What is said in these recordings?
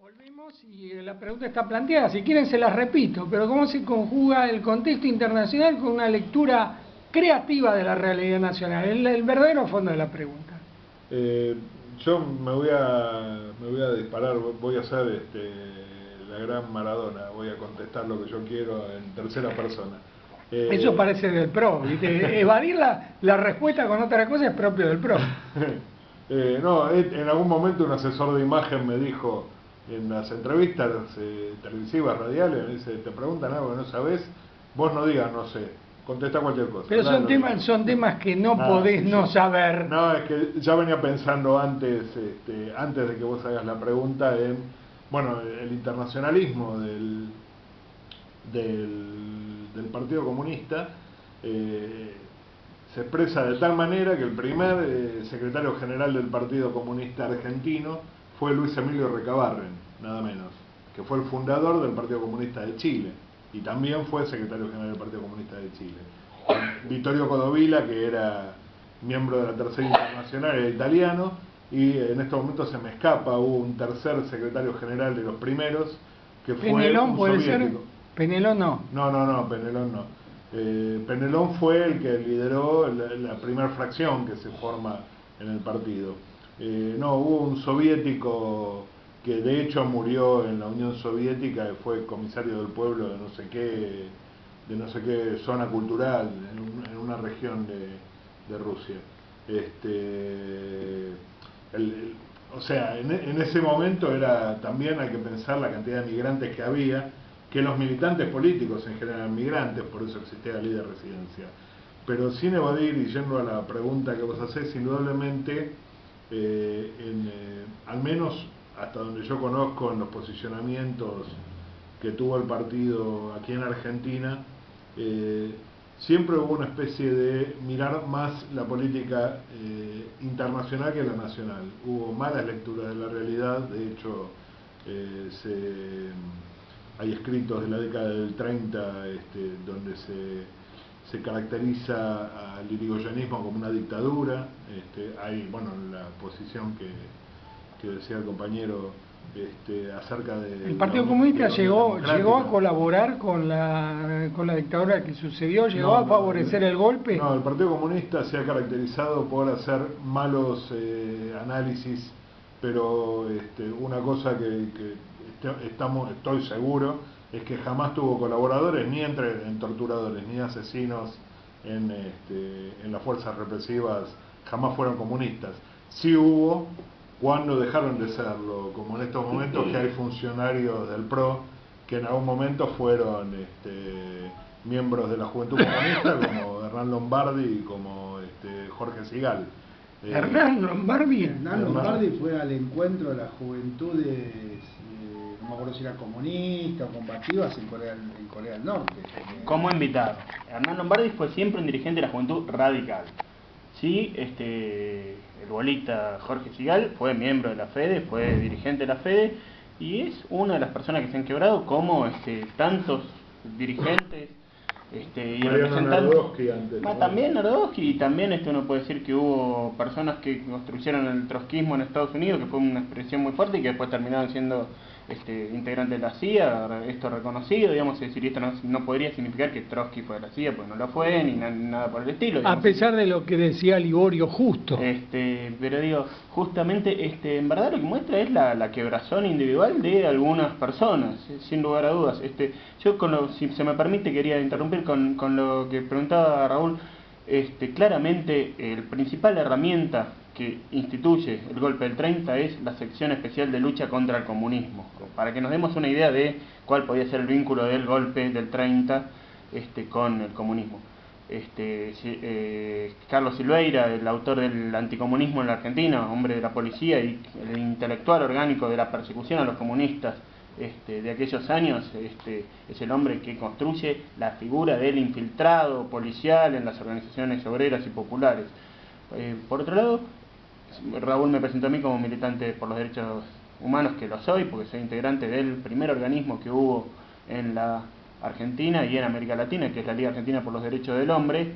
Volvimos y la pregunta está planteada, si quieren se las repito, pero ¿cómo se conjuga el contexto internacional con una lectura creativa de la realidad nacional? El verdadero fondo de la pregunta. Yo me voy a disparar, voy a ser la gran Maradona, voy a contestar lo que yo quiero en tercera persona. Eso parece del PRO, ¿viste? Evadir la respuesta con otra cosa es propio del PRO. No, en algún momento un asesor de imagen me dijo en las entrevistas televisivas, radiales, me dice, te preguntan algo que no sabes, vos no digas no sé, contesta cualquier cosa. Pero son temas que no podés no saber. No, es que ya venía pensando antes de que vos hagas la pregunta en, bueno, el internacionalismo del Partido Comunista se expresa de tal manera que el primer secretario general del Partido Comunista Argentino fue Luis Emilio Recabarren, nada menos, que fue el fundador del Partido Comunista de Chile y también fue secretario general del Partido Comunista de Chile. Vittorio Codovilla, que era miembro de la Tercera Internacional, era italiano, y en estos momentos se me escapa, hubo un tercer secretario general de los primeros, que fue ¿Penelón puede soviético. ser? ¿Penelón no? No, Penelón no. Penelón fue el que lideró la primera fracción que se forma en el partido. No, hubo un soviético que de hecho murió en la Unión Soviética, fue comisario del pueblo de no sé qué zona cultural, en una región de Rusia. O sea, en ese momento también hay que pensar la cantidad de migrantes que había, que los militantes políticos en general eran migrantes, por eso existía la ley de residencia. Pero sin evadir y yendo a la pregunta que vos hacés, indudablemente, al menos hasta donde yo conozco en los posicionamientos que tuvo el partido aquí en Argentina, siempre hubo una especie de mirar más la política internacional que la nacional. Hubo malas lecturas de la realidad, de hecho hay escritos de la década del 30 donde se caracteriza al irigoyenismo como una dictadura. Hay, bueno, la posición que decía el compañero acerca de... ¿El Partido Comunista llegó a colaborar con la dictadura que sucedió? ¿Llegó a favorecer el golpe? No, el Partido Comunista se ha caracterizado por hacer malos análisis, pero una cosa que estoy seguro es que jamás tuvo colaboradores ni en torturadores ni asesinos en las fuerzas represivas, jamás fueron comunistas. Sí hubo cuando dejaron de serlo, como en estos momentos que hay funcionarios del PRO que en algún momento fueron miembros de la Juventud Comunista, como Hernán Lombardi y como Jorge Sigal. Hernán Lombardi fue al encuentro de las juventudes, no me acuerdo si era comunista o combativas en Corea del Norte. Como invitado. Hernán Lombardi fue siempre un dirigente de la Juventud Radical. Sí, el bolista Jorge Sigal fue miembro de la FEDE, fue dirigente de la FEDE y es una de las personas que se han quebrado como tantos dirigentes y representantes. También Nardowski, y también uno puede decir que hubo personas que construyeron el trotskismo en Estados Unidos, que fue una expresión muy fuerte y que después terminaron siendo integrantes de la CIA, esto reconocido, digamos, es decir, esto no podría significar que Trotsky fue de la CIA, pues no lo fue, ni nada por el estilo. Digamos, a pesar de lo que decía Liborio Justo. Pero digo, justamente, en verdad lo que muestra es la quebrazón individual de algunas personas, sin lugar a dudas. Yo, si se me permite, quería interrumpir con lo que preguntaba Raúl. Claramente, la principal herramienta que instituye el golpe del 30 es la sección especial de lucha contra el comunismo. Para que nos demos una idea de cuál podía ser el vínculo del golpe del 30 con el comunismo. Carlos Silveira, el autor del anticomunismo en la Argentina, hombre de la policía y el intelectual orgánico de la persecución a los comunistas de aquellos años, es el hombre que construye la figura del infiltrado policial en las organizaciones obreras y populares. Por otro lado, Raúl me presentó a mí como militante por los derechos humanos, que lo soy, porque soy integrante del primer organismo que hubo en la Argentina y en América Latina, que es la Liga Argentina por los Derechos del Hombre,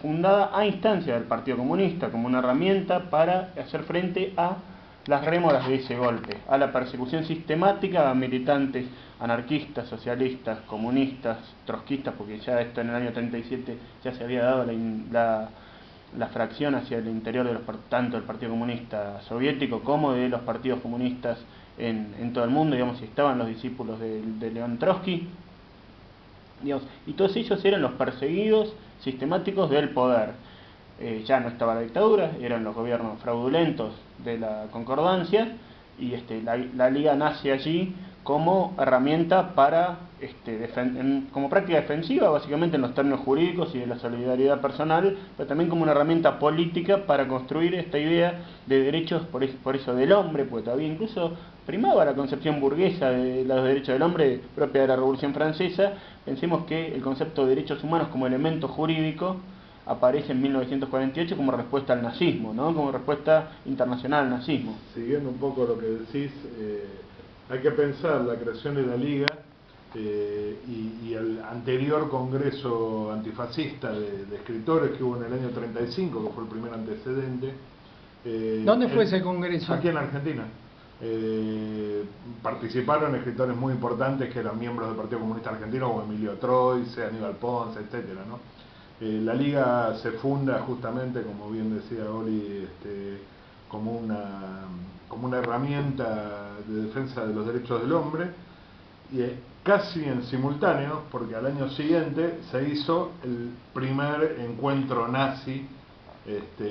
fundada a instancia del Partido Comunista como una herramienta para hacer frente a las rémoras de ese golpe, a la persecución sistemática a militantes anarquistas, socialistas, comunistas, trotskistas, porque ya esto en el año 37 ya se había dado la fracción hacia el interior de tanto del Partido Comunista Soviético como de los partidos comunistas en todo el mundo, digamos, y estaban los discípulos de León Trotsky, digamos, y todos ellos eran los perseguidos sistemáticos del poder. Ya no estaba la dictadura, eran los gobiernos fraudulentos de la concordancia, y la Liga nace allí como herramienta para como práctica defensiva, básicamente en los términos jurídicos y de la solidaridad personal, pero también como una herramienta política para construir esta idea de derechos, por eso del hombre, porque todavía incluso primaba la concepción burguesa de los derechos del hombre propia de la Revolución Francesa. Pensemos que el concepto de derechos humanos como elemento jurídico aparece en 1948 como respuesta al nazismo, ¿no? Como respuesta internacional al nazismo. Siguiendo un poco lo que decís, hay que pensar la creación de la Liga y el anterior congreso antifascista de escritores que hubo en el año 35, que fue el primer antecedente. ¿Dónde fue ese congreso? Aquí en Argentina. Participaron escritores muy importantes que eran miembros del Partido Comunista Argentino, como Emilio Troise, Aníbal Ponce, etcétera, ¿no? La Liga se funda justamente, como bien decía Oli, como una herramienta de defensa de los derechos del hombre, y casi en simultáneo, porque al año siguiente se hizo el primer encuentro nazi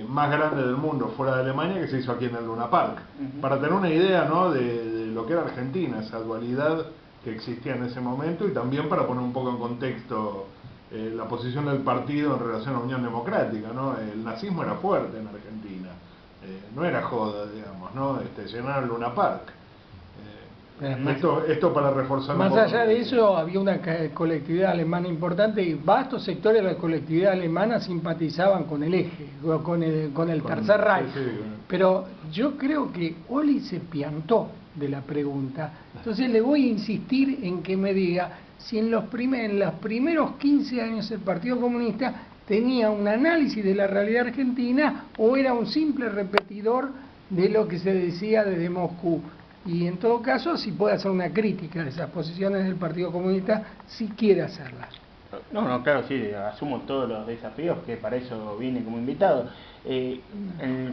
más grande del mundo fuera de Alemania, que se hizo aquí en el Luna Park, para tener una idea, ¿no?, de lo que era Argentina, esa dualidad que existía en ese momento, y también para poner un poco en contexto la posición del partido en relación a la Unión Democrática, ¿no? El nazismo era fuerte en Argentina, no era joda, digamos, ¿no? Llenar el Luna Park. Esto para reforzar más allá de eso, había una colectividad alemana importante y vastos sectores de la colectividad alemana simpatizaban con el eje, con el Tercer Reich. Sí, sí. Pero yo creo que Oli se piantó de la pregunta. Entonces le voy a insistir en que me diga si en los primeros 15 años el Partido Comunista tenía un análisis de la realidad argentina o era un simple repetidor de lo que se decía desde Moscú. Y en todo caso, si puede hacer una crítica de esas posiciones del Partido Comunista, si quiere hacerlas. No, claro, sí, asumo todos los desafíos, que para eso vine como invitado.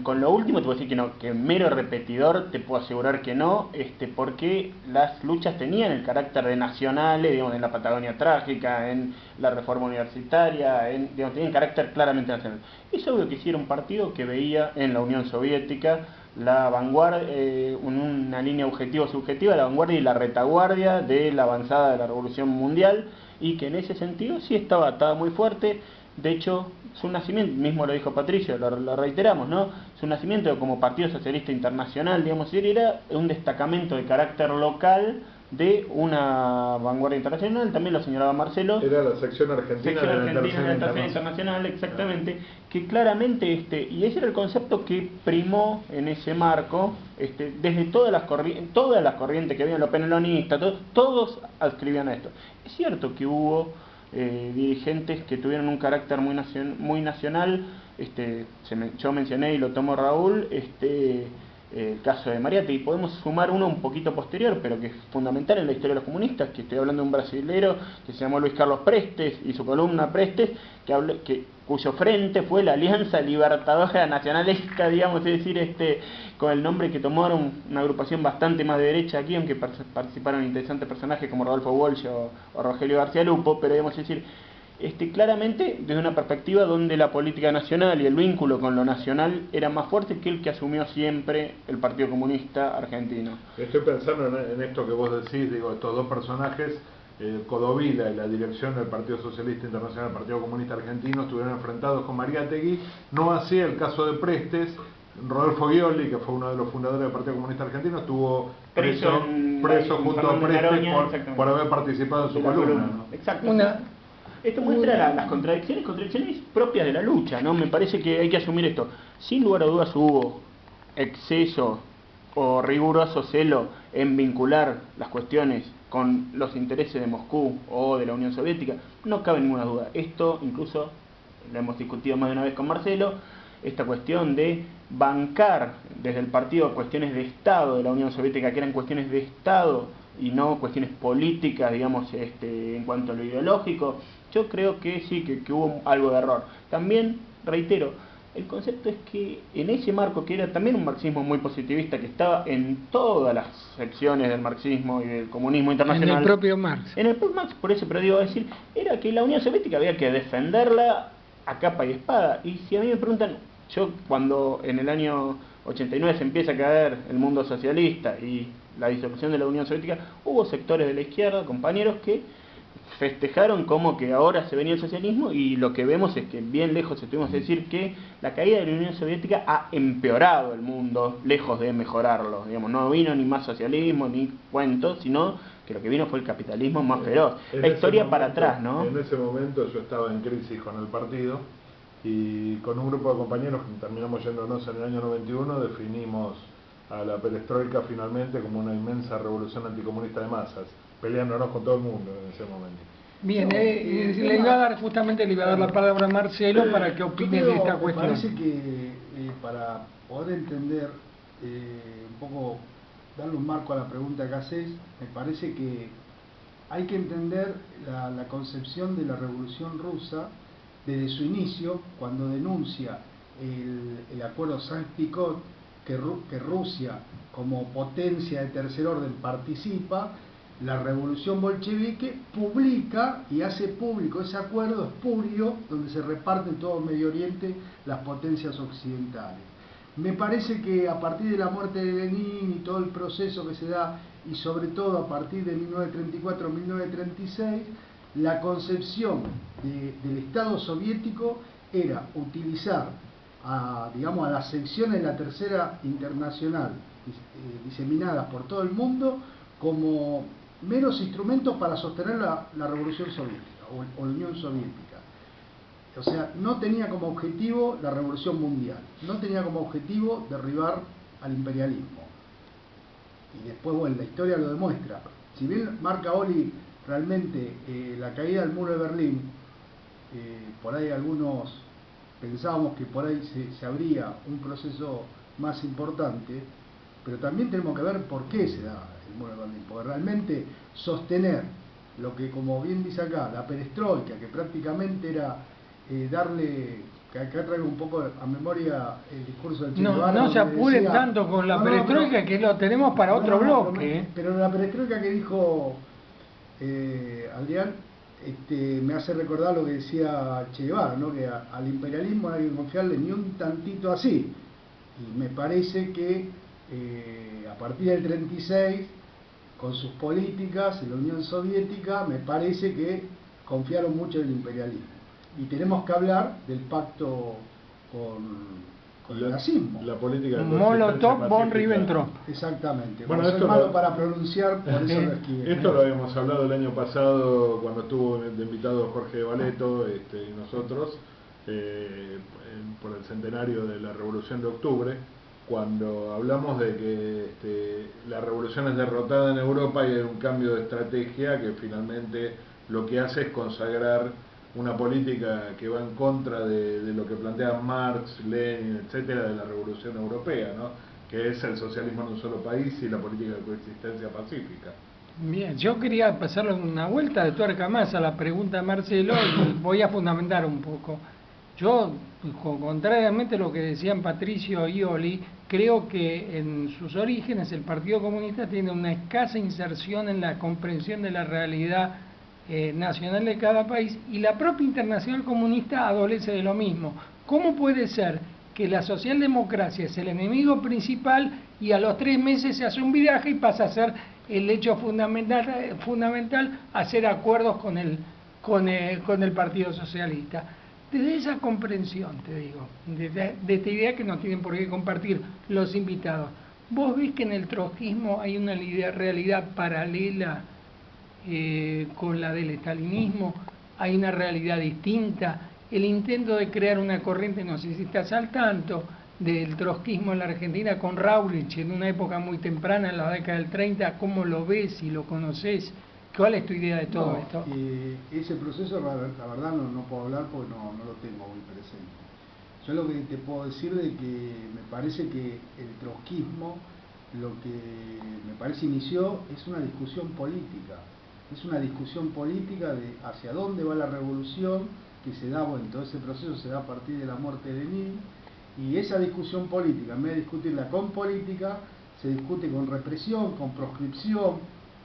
Con lo último te puedo decir que no, que mero repetidor te puedo asegurar que no, porque las luchas tenían el carácter de nacionales, digamos, en la Patagonia Trágica, en la reforma universitaria, digamos, tenían carácter claramente nacional. Es obvio que sí era un partido que veía en la Unión Soviética la vanguardia, una línea objetivo-subjetiva, la vanguardia y la retaguardia de la avanzada de la Revolución Mundial, y que en ese sentido sí estaba atada muy fuerte. De hecho, su nacimiento, mismo lo dijo Patricio, lo reiteramos, ¿no? Su nacimiento como Partido Socialista Internacional, digamos, era un destacamento de carácter local de una vanguardia internacional, también lo señalaba Marcelo. Era la sección argentina de la Tercera Internacional, exactamente, que claramente, y ese era el concepto que primó en ese marco, desde todas las corrientes que había, los penelonistas, todos adscribían a esto. Es cierto que hubo dirigentes que tuvieron un carácter muy nacional, yo mencioné y lo tomó Raúl, el caso de Mariátegui, y podemos sumar uno un poquito posterior, pero que es fundamental en la historia de los comunistas, que estoy hablando de un brasilero que se llamó Luis Carlos Prestes, y su columna Prestes, cuyo frente fue la Alianza Libertadora Nacionalista, digamos, es decir, con el nombre que tomaron una agrupación bastante más de derecha aquí, aunque participaron interesantes personajes como Rodolfo Walsh o Rogelio García Lupo, pero digamos, es decir, claramente desde una perspectiva donde la política nacional y el vínculo con lo nacional era más fuerte que el que asumió siempre el Partido Comunista Argentino. Estoy pensando en esto que vos decís, digo, estos dos personajes, Codovila y la dirección del Partido Socialista Internacional, el Partido Comunista Argentino, estuvieron enfrentados con Mariátegui, no así el caso de Prestes. Rodolfo Scioli, que fue uno de los fundadores del Partido Comunista Argentino, estuvo preso junto a Prestes por haber participado en su columna, ¿no? Exacto. Esto muestra las contradicciones propias de la lucha, ¿no? Me parece que hay que asumir esto. Sin lugar a dudas hubo exceso o riguroso celo en vincular las cuestiones con los intereses de Moscú o de la Unión Soviética. No cabe ninguna duda. Esto incluso lo hemos discutido más de una vez con Marcelo, esta cuestión de bancar desde el partido cuestiones de Estado de la Unión Soviética, que eran cuestiones de Estado y no cuestiones políticas, digamos, en cuanto a lo ideológico, yo creo que sí, que hubo algo de error. También, reitero, el concepto es que en ese marco, que era también un marxismo muy positivista, que estaba en todas las secciones del marxismo y del comunismo internacional. En el propio Marx. En el propio Marx, por eso, pero digo, decir, era que la Unión Soviética había que defenderla a capa y espada. Y si a mí me preguntan, yo cuando en el año 89 se empieza a caer el mundo socialista y la disolución de la Unión Soviética, hubo sectores de la izquierda, compañeros, que festejaron como que ahora se venía el socialismo, y lo que vemos es que bien lejos estuvimos de decir que la caída de la Unión Soviética ha empeorado el mundo, lejos de mejorarlo. Digamos, no vino ni más socialismo ni cuentos, sino que lo que vino fue el capitalismo más feroz. La historia para atrás, ¿no? En ese momento yo estaba en crisis con el partido, y con un grupo de compañeros que terminamos yéndonos en el año 91, definimos a la perestroika finalmente como una inmensa revolución anticomunista de masas, peleándonos con todo el mundo en ese momento. Bien, le iba a dar justamente la palabra a Marcelo para que opine de esta cuestión. Me parece que para poder entender un poco, darle un marco a la pregunta que haces, me parece que hay que entender la concepción de la Revolución Rusa desde su inicio, cuando denuncia el acuerdo Sykes-Picot, que Rusia como potencia de tercer orden participa. La revolución bolchevique publica y hace público ese acuerdo espurio donde se reparten todo el Medio Oriente las potencias occidentales. Me parece que a partir de la muerte de Lenin y todo el proceso que se da, y sobre todo a partir de 1934-1936, la concepción del Estado soviético era utilizar digamos, a las secciones de la Tercera Internacional diseminadas por todo el mundo como meros instrumentos para sostener la Revolución Soviética o la Unión Soviética. O sea, no tenía como objetivo la revolución mundial, no tenía como objetivo derribar al imperialismo. Y después, bueno, la historia lo demuestra. Si bien marca Oli realmente la caída del muro de Berlín, por ahí algunos pensábamos que por ahí se abría un proceso más importante, pero también tenemos que ver por qué se da el muro de Berlín, porque realmente sostener lo que, como bien dice acá, la perestroika, que prácticamente era darle, que acá traigo un poco a memoria el discurso del Che Guevara. No se apuren tanto con la perestroika, que lo tenemos para otro bloque. Pero la perestroika que dijo Adrián, me hace recordar lo que decía Che Guevara, ¿no? Que al imperialismo no hay que confiarle ni un tantito así. Y me parece que a partir del 36, con sus políticas en la Unión Soviética, me parece que confiaron mucho en el imperialismo. Y tenemos que hablar del pacto con el nazismo. La política de Molotov von Ribbentrop. Exactamente. Bueno, esto es malo para pronunciar, por eso lo esquivé. Esto lo habíamos hablado el año pasado cuando estuvo de invitado Jorge Valeto y nosotros por el centenario de la Revolución de Octubre, cuando hablamos de que la revolución es derrotada en Europa y hay un cambio de estrategia que finalmente lo que hace es consagrar una política que va en contra de lo que plantean Marx, Lenin, etcétera, de la revolución europea, ¿no? Que es el socialismo en un solo país y la política de coexistencia pacífica. Bien, yo quería pasarle una vuelta de tuerca más a la pregunta de Marcelo y voy a fundamentar un poco. Yo, contrariamente a lo que decían Patricio y Oli, creo que en sus orígenes el Partido Comunista tiene una escasa inserción en la comprensión de la realidad nacional de cada país, y la propia Internacional Comunista adolece de lo mismo. ¿Cómo puede ser que la socialdemocracia es el enemigo principal y a los 3 meses se hace un viraje y pasa a ser el hecho fundamental hacer acuerdos con el Partido Socialista? Desde esa comprensión, te digo, de esta idea que no tienen por qué compartir los invitados, ¿vos ves que en el trotskismo hay una realidad paralela con la del estalinismo? ¿Hay una realidad distinta? El intento de crear una corriente, no sé si estás al tanto, del trotskismo en la Argentina con Raulich en una época muy temprana, en la década del 30, ¿cómo lo ves, si lo conoces? ¿Cuál es tu idea de todo esto? Ese proceso, la verdad, no puedo hablar porque no lo tengo muy presente. Yo lo que te puedo decir de que me parece que el trotskismo, lo que me parece inició es una discusión política. Es una discusión política de hacia dónde va la revolución, que se da, bueno, todo ese proceso se da a partir de la muerte de Lenin, y esa discusión política, en vez de discutirla con política, se discute con represión, con proscripción,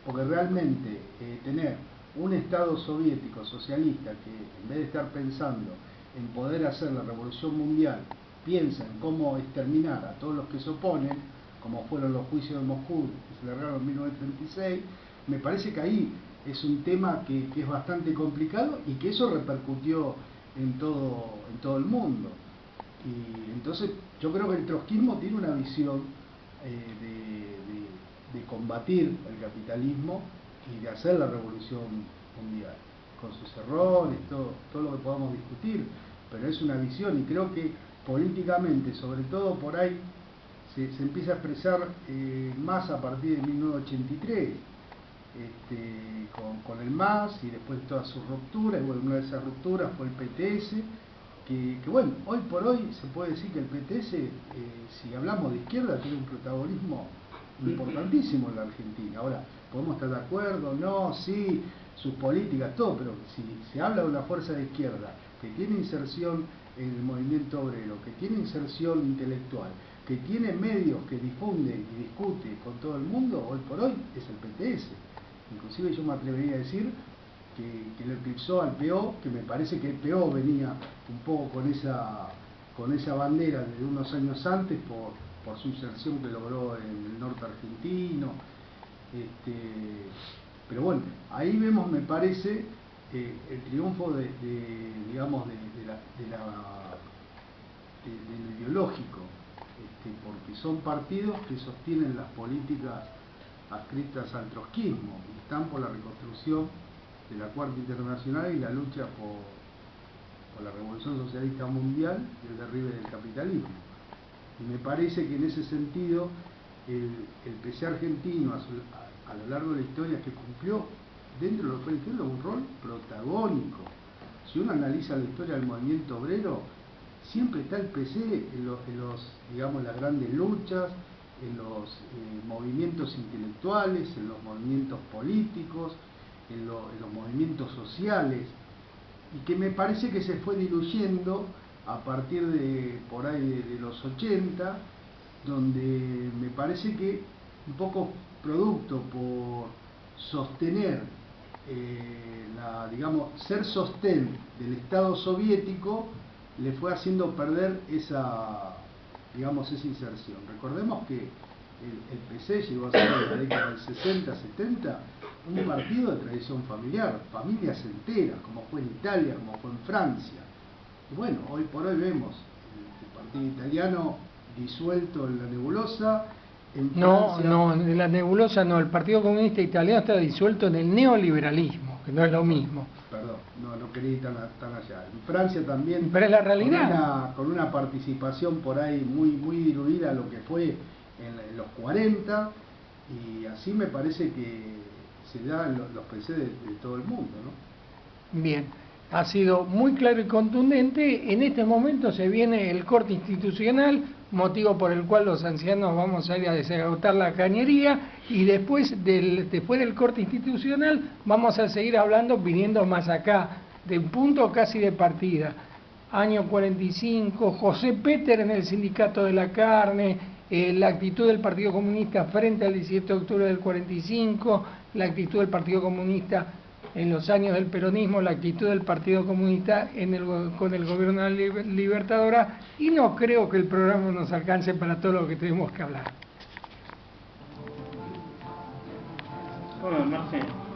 porque realmente tener un Estado soviético socialista que en vez de estar pensando en poder hacer la revolución mundial, piensa en cómo exterminar a todos los que se oponen, como fueron los juicios de Moscú que se largaron en 1936, me parece que ahí es un tema que es bastante complicado y que eso repercutió en todo el mundo. Y entonces yo creo que el trotskismo tiene una visión de combatir el capitalismo y de hacer la revolución mundial, con sus errores, todo lo que podamos discutir, pero es una visión, y creo que políticamente, sobre todo por ahí, se empieza a expresar más a partir de 1983, con el MAS y después todas sus rupturas. Bueno, una de esas rupturas fue el PTS, que bueno, hoy por hoy se puede decir que el PTS, si hablamos de izquierda, tiene un protagonismo importantísimo en la Argentina. Ahora, podemos estar de acuerdo, no, sí, sus políticas, todo, pero si se habla de una fuerza de izquierda que tiene inserción en el movimiento obrero, que tiene inserción intelectual, que tiene medios que difunde y discute con todo el mundo, hoy por hoy es el PTS. Inclusive yo me atrevería a decir que lo eclipsó al PO, que me parece que el PO venía un poco con esa bandera desde unos años antes por su inserción que logró en el norte argentino. Pero bueno, ahí vemos, me parece, el triunfo de lo ideológico, porque son partidos que sostienen las políticas adscritas al trotskismo y están por la reconstrucción de la Cuarta Internacional y la lucha por la revolución socialista mundial y el derribe del capitalismo. Y me parece que en ese sentido el PC argentino a lo largo de la historia, que cumplió dentro de lo que fue la izquierda un rol protagónico. Si uno analiza la historia del movimiento obrero, siempre está el PC digamos, las grandes luchas, en los movimientos intelectuales, en los movimientos políticos, en los movimientos sociales, y que me parece que se fue diluyendo a partir de por ahí de los 80, donde me parece que un poco producto por sostener ser sostén del Estado soviético, le fue haciendo perder esa inserción. Recordemos que el PC llegó a ser en la década del 60, 70 un partido de tradición familiar, familias enteras, como fue en Italia, como fue en Francia. Y bueno, hoy por hoy vemos el partido italiano disuelto en la nebulosa. No, en la nebulosa no, el Partido Comunista Italiano está disuelto en el neoliberalismo, que no es lo mismo. Perdón, no quería ir tan allá. En Francia también, pero es la realidad, con una participación por ahí muy diluida a lo que fue en los 40, y así me parece que se dan los PC de todo el mundo, ¿no? Bien, ha sido muy claro y contundente. En este momento se viene el corte institucional, motivo por el cual los ancianos vamos a ir a desagotar la cañería, y después del corte institucional vamos a seguir hablando, viniendo más acá, de un punto casi de partida. Año 45, José Peter en el Sindicato de la Carne, la actitud del Partido Comunista frente al 17 de octubre del 45, la actitud del Partido Comunista en los años del peronismo, la actitud del Partido Comunista con el gobierno de la Libertadora, y no creo que el programa nos alcance para todo lo que tenemos que hablar. Bueno, Marcelo.